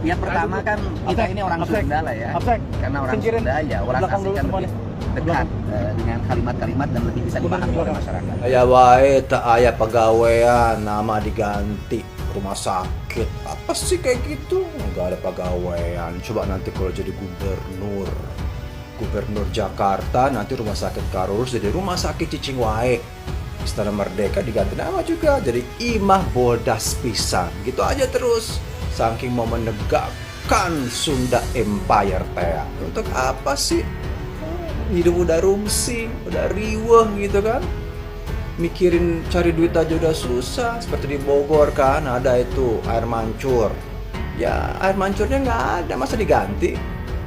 Ya pertama kan kita ini orang Sunda lah ya. Karena orang Sunda ya Welas Asih kan lebih dekat dengan kalimat-kalimat dan lebih bisa dipahami oleh masyarakat. Ya baik, tak ayah pegawaian, nama diganti rumah sakit. Apa sih kayak gitu? Nggak ada pegawaian. Coba nanti kalau jadi gubernur Jakarta, nanti rumah sakit Karus jadi rumah sakit Cicing Waek. Istana Merdeka diganti nama juga jadi Imah Bodas Pisan. Gitu aja terus. Saking mau menegakkan Sunda Empire teh. Untuk apa sih? Hidup udah rumsing, udah riweh gitu kan. Mikirin cari duit aja udah susah. Seperti di Bogor kan ada itu air mancur. Ya air mancurnya nggak ada, masa diganti?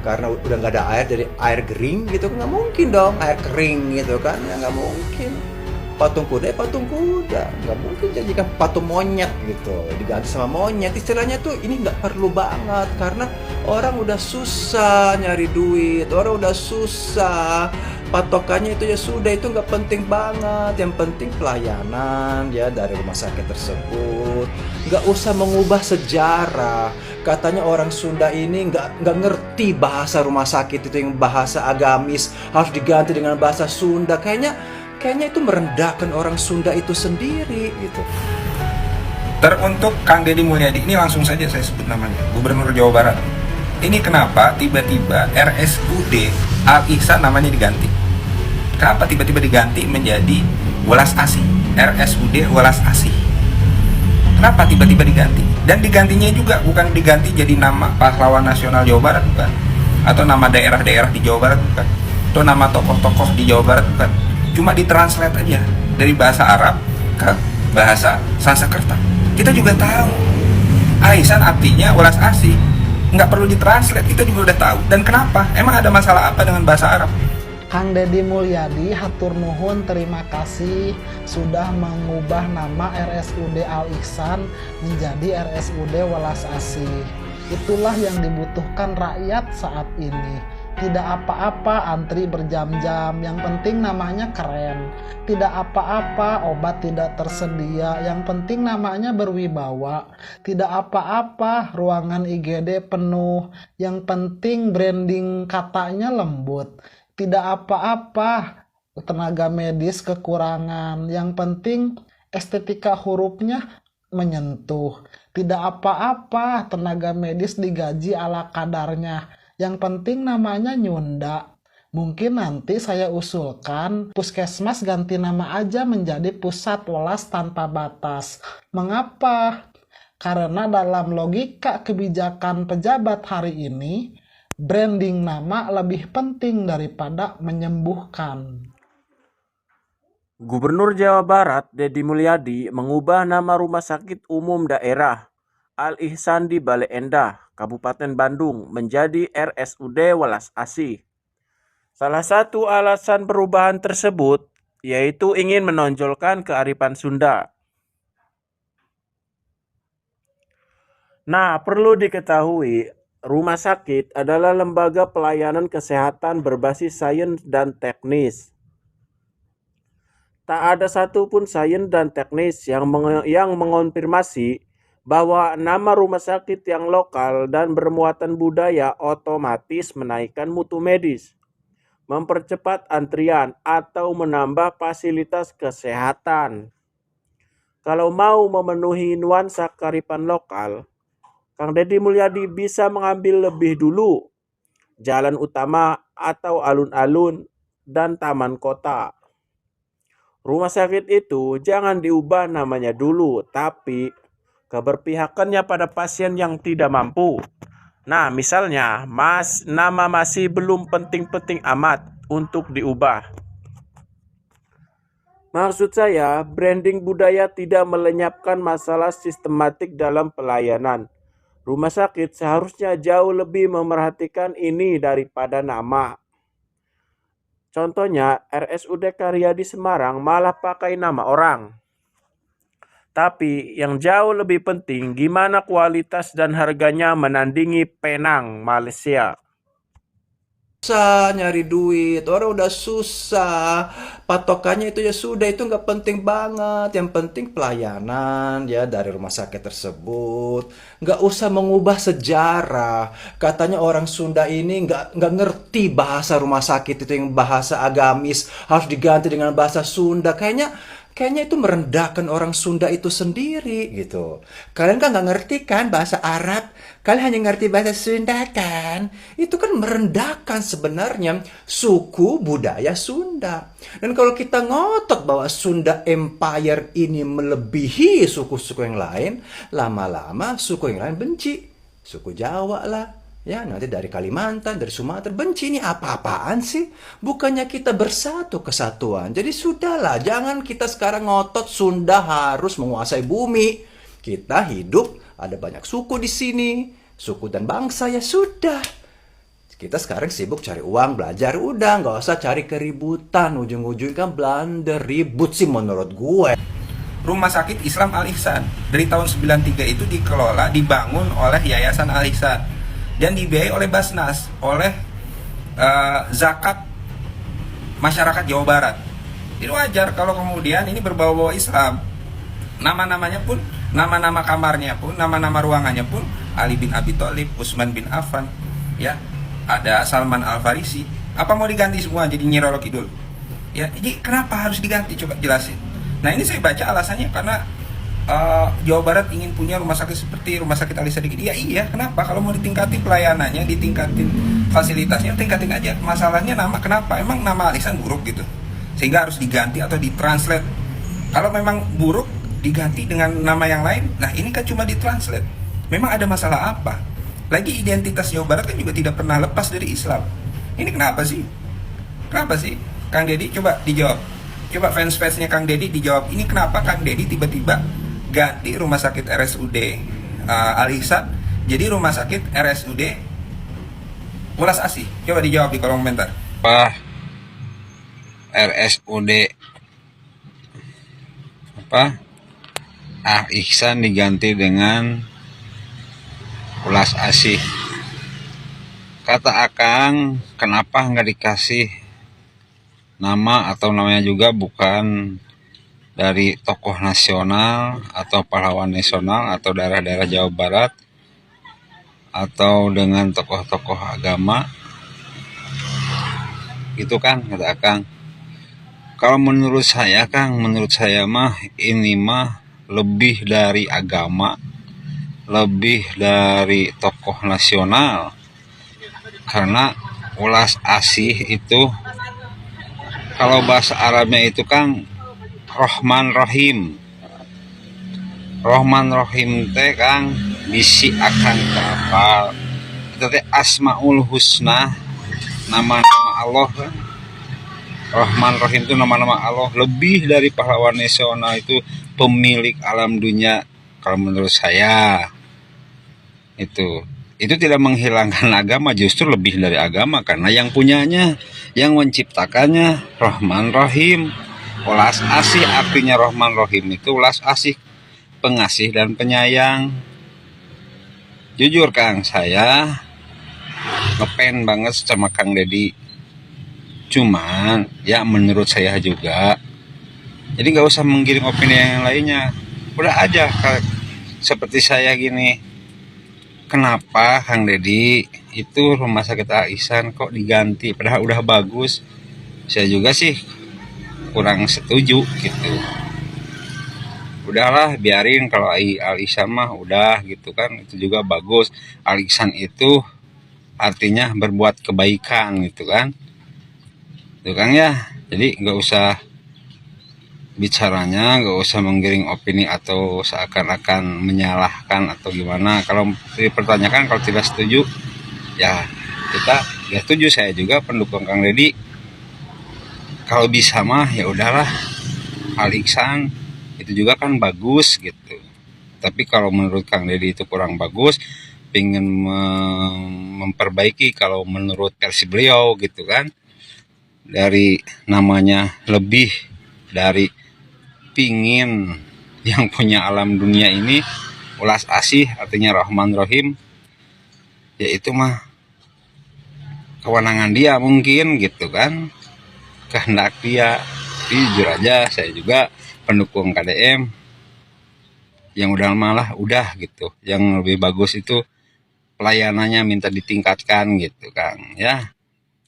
Karena udah nggak ada air jadi air kering gitu kan, nggak mungkin dong air kering gitu kan, ya nggak mungkin. Patung kuda nggak mungkin jadikan patung monyet gitu, diganti sama monyet. Istilahnya tuh ini nggak perlu banget karena orang udah susah nyari duit, orang udah susah, patokannya itu ya sudah, itu nggak penting banget. Yang penting pelayanan ya dari rumah sakit tersebut. Nggak usah mengubah sejarah. Katanya orang Sunda ini nggak ngerti bahasa rumah sakit itu, yang bahasa agamis harus diganti dengan bahasa Sunda. Kayaknya itu merendahkan orang Sunda itu sendiri gitu. Teruntuk Kang Deddy Mulyadi, ini langsung saja saya sebut namanya, Gubernur Jawa Barat. Ini kenapa tiba-tiba RSUD Al Ihsan namanya diganti? Kenapa tiba-tiba diganti menjadi Welas Asih, RSUD Welas Asih? Kenapa tiba-tiba diganti? Dan digantinya juga bukan diganti jadi nama pahlawan nasional Jawa Barat, bukan. Atau nama daerah-daerah di Jawa Barat, bukan. Atau nama tokoh-tokoh di Jawa Barat, bukan. Cuma ditranslate aja dari bahasa Arab ke bahasa Sanskerta. Kita juga tahu Aisan artinya Welas Asih, nggak perlu ditranslate, kita juga udah tahu. Dan kenapa? Emang ada masalah apa dengan bahasa Arab? Kang Deddy Mulyadi, hatur nuhun, terima kasih sudah mengubah nama RSUD Al Ihsan menjadi RSUD Welas Asih. Itulah yang dibutuhkan rakyat saat ini. Tidak apa-apa antri berjam-jam, yang penting namanya keren. Tidak apa-apa obat tidak tersedia, yang penting namanya berwibawa. Tidak apa-apa ruangan IGD penuh, yang penting branding katanya lembut. Tidak apa-apa tenaga medis kekurangan, yang penting estetika hurufnya menyentuh. Tidak apa-apa tenaga medis digaji ala kadarnya, yang penting namanya nyunda. Mungkin nanti saya usulkan puskesmas ganti nama aja menjadi Pusat Welas Tanpa Batas. Mengapa? Karena dalam logika kebijakan pejabat hari ini, branding nama lebih penting daripada menyembuhkan. Gubernur Jawa Barat Deddy Mulyadi mengubah nama Rumah Sakit Umum Daerah Al Ihsan di Bale Endah, Kabupaten Bandung menjadi RSUD Welas Asih. Salah satu alasan perubahan tersebut yaitu ingin menonjolkan kearifan Sunda. Nah, perlu diketahui, rumah sakit adalah lembaga pelayanan kesehatan berbasis sains dan teknis. Tak ada satupun sains dan teknis yang mengonfirmasi bahwa nama rumah sakit yang lokal dan bermuatan budaya otomatis menaikkan mutu medis, mempercepat antrian, atau menambah fasilitas kesehatan. Kalau mau memenuhi nuansa kearifan lokal, Kang Deddy Mulyadi bisa mengambil lebih dulu jalan utama atau alun-alun dan taman kota. Rumah sakit itu jangan diubah namanya dulu, tapi keberpihakannya pada pasien yang tidak mampu. Nah, misalnya, nama masih belum penting-penting amat untuk diubah. Maksud saya, branding budaya tidak melenyapkan masalah sistematik dalam pelayanan. Rumah sakit seharusnya jauh lebih memerhatikan ini daripada nama. Contohnya, RSUD Karyadi Semarang malah pakai nama orang. Tapi yang jauh lebih penting, gimana kualitas dan harganya menandingi Penang, Malaysia. susah nyari duit, orang udah susah, patokannya itu ya sudah, itu nggak penting banget. Yang penting pelayanan ya dari rumah sakit tersebut. Nggak usah mengubah sejarah. Katanya orang Sunda ini nggak ngerti bahasa rumah sakit itu, yang bahasa agamis harus diganti dengan bahasa Sunda. Kayaknya itu merendahkan orang Sunda itu sendiri gitu. Kalian kan nggak ngerti kan bahasa Arab, kalian hanya ngerti bahasa Sunda kan? Itu kan merendahkan sebenarnya suku budaya Sunda. Dan kalau kita ngotot bahwa Sunda Empire ini melebihi suku-suku yang lain, lama-lama suku yang lain benci. Suku Jawa lah. Ya, nanti dari Kalimantan, dari Sumatera, benci ini apa-apaan sih? Bukannya kita bersatu kesatuan. Jadi sudahlah, jangan kita sekarang ngotot Sunda harus menguasai bumi. Kita hidup, ada banyak suku di sini. Suku dan bangsa, ya sudah. Kita sekarang sibuk cari uang, belajar, udah. Nggak usah cari keributan. Ujung-ujungnya kan blunder, ribut sih menurut gue. Rumah Sakit Islam Al-Ihsan dari tahun 93 itu dikelola, dibangun oleh Yayasan Al-Ihsan dan dibiayai oleh Basnas, oleh zakat masyarakat Jawa Barat. Jadi wajar kalau kemudian ini berbau-bau Islam. Nama-namanya pun, nama-nama kamarnya pun, nama-nama ruangannya pun Ali bin Abi Thalib, Utsman bin Affan, ya, ada Salman Al Farisi. Apa mau diganti semua jadi Nyi Roro Kidul? Ya, jadi kenapa harus diganti? Coba jelasin. Nah, ini saya baca alasannya karena Jawa Barat ingin punya rumah sakit seperti Rumah Sakit Ali Sadikin. Iya, kenapa? Kalau mau ditingkatin pelayanannya, ditingkatin fasilitasnya, tingkatin aja. Masalahnya nama, kenapa? Emang nama Al-Ihsan buruk gitu? Sehingga harus diganti atau ditranslate. Kalau memang buruk, diganti dengan nama yang lain. Nah, ini kan cuma ditranslate. Memang ada masalah apa? Lagi identitas Jawa Barat kan juga tidak pernah lepas dari Islam. Ini kenapa sih? Kenapa sih? Kang Deddy, coba dijawab. Coba fans-fansnya Kang Deddy dijawab. Ini kenapa Kang Deddy tiba-tiba ganti Rumah Sakit RSUD Al-Ihsan jadi Rumah Sakit RSUD Welas Asih? Coba dijawab di kolom komentar. RSUD Al-Ihsan diganti dengan Welas Asih. Kata Akang, kenapa nggak dikasih nama atau namanya juga bukan dari tokoh nasional atau pahlawan nasional atau daerah-daerah Jawa Barat atau dengan tokoh-tokoh agama gitu kan, kata Akang. Kalau menurut saya Kang, menurut saya mah ini mah lebih dari agama, lebih dari tokoh nasional, karena Welas Asih itu kalau bahasa Arabnya itu Kang Rahman Rahim. Rahman Rahim teh Kang bisi akan kapal. Itu teh Asmaul Husna, nama-nama Allah kan. Rahman Rahim itu nama-nama Allah, lebih dari pahlawan nasional itu pemilik alam dunia kalau menurut saya. Itu tidak menghilangkan agama, justru lebih dari agama karena yang punyanya, yang menciptakannya Rahman Rahim. Welas Asih artinya Rahman Rahim itu Welas Asih, pengasih dan penyayang. Jujur Kang, saya ngepen banget sama Kang Deddy. Cuman ya menurut saya juga, jadi nggak usah menggiring opini yang lainnya. Udah aja seperti saya gini. Kenapa Kang Deddy itu Rumah Sakit Al-Ihsan kok diganti? Padahal udah bagus. Saya juga sih kurang setuju gitu. Udahlah biarin, kalau Al-Ihsan mah udah gitu kan, itu juga bagus. Al-Ihsan itu artinya berbuat kebaikan gitu kan, itu kan ya. Jadi nggak usah bicaranya, nggak usah menggiring opini atau seakan-akan menyalahkan atau gimana. Kalau dipertanyakan, kalau tidak setuju ya kita nggak setuju. Saya juga pendukung Kang Deddy. Kalau bisa mah ya udahlah, Al-Ihsan itu juga kan bagus gitu. Tapi kalau menurut Kang Deddy itu kurang bagus, pengen memperbaiki kalau menurut versi beliau gitu kan. Dari namanya lebih dari pingin yang punya alam dunia ini, Welas Asih artinya Rahman Rahim, ya itu mah kewenangan dia mungkin gitu kan, kehendak dia. Tapi jujur aja saya juga pendukung KDM, yang udah malah udah gitu, yang lebih bagus itu pelayanannya minta ditingkatkan gitu Kang ya.